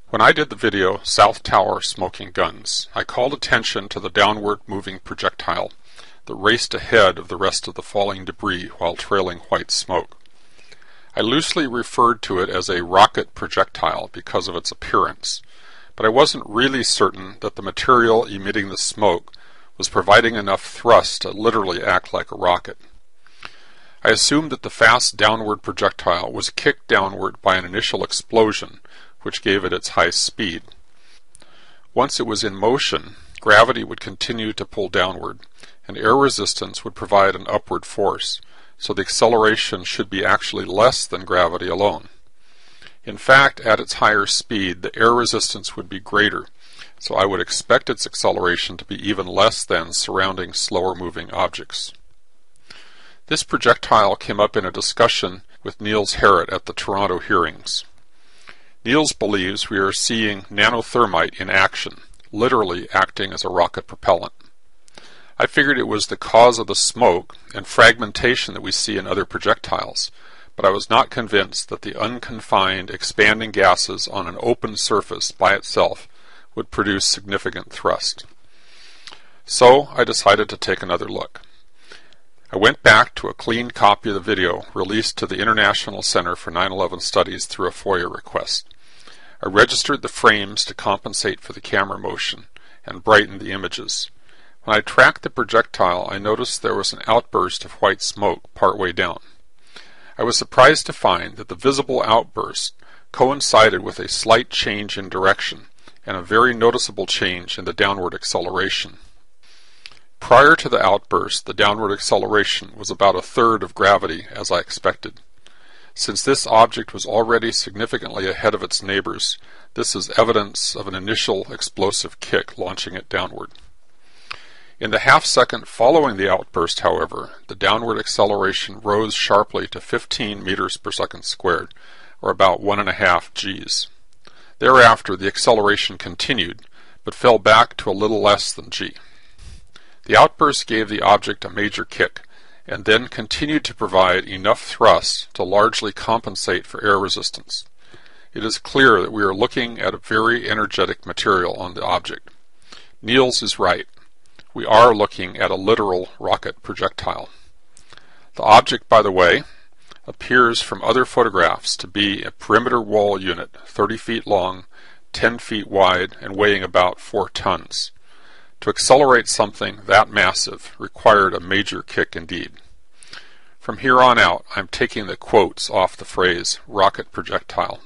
When I did the video, South Tower Smoking Guns, I called attention to the downward moving projectile that raced ahead of the rest of the falling debris while trailing white smoke. I loosely referred to it as a rocket projectile because of its appearance, but I wasn't really certain that the material emitting the smoke was providing enough thrust to literally act like a rocket. I assumed that the fast downward projectile was kicked downward by an initial explosion, which gave it its high speed. Once it was in motion, gravity would continue to pull downward, and air resistance would provide an upward force, so the acceleration should be actually less than gravity alone. In fact, at its higher speed, the air resistance would be greater, so I would expect its acceleration to be even less than surrounding slower moving objects. This projectile came up in a discussion with Niels Harrit at the Toronto hearings. Niels believes we are seeing Nano-Thermit in action, literally acting as a rocket propellant. I figured it was the cause of the smoke and fragmentation that we see in other projectiles, but I was not convinced that the unconfined expanding gases on an open surface by itself would produce significant thrust. So I decided to take another look. I went back to a clean copy of the video released to the International Center for 9/11 Studies through a FOIA request. I registered the frames to compensate for the camera motion and brightened the images. When I tracked the projectile, I noticed there was an outburst of white smoke partway down. I was surprised to find that the visible outburst coincided with a slight change in direction and a very noticeable change in the downward acceleration. Prior to the outburst, the downward acceleration was about a third of gravity, as I expected. Since this object was already significantly ahead of its neighbors, this is evidence of an initial explosive kick launching it downward. In the half-second following the outburst, however, the downward acceleration rose sharply to 15 meters per second squared, or about 1.5 Gs. Thereafter, the acceleration continued, but fell back to a little less than G. The outburst gave the object a major kick, and then continued to provide enough thrust to largely compensate for air resistance. It is clear that we are looking at a very energetic material on the object. Niels is right. We are looking at a literal rocket projectile. The object, by the way, appears from other photographs to be a perimeter wall unit 30 feet long, 10 feet wide, and weighing about 4 tons. To accelerate something that massive required a major kick indeed. From here on out, I'm taking the quotes off the phrase rocket projectile.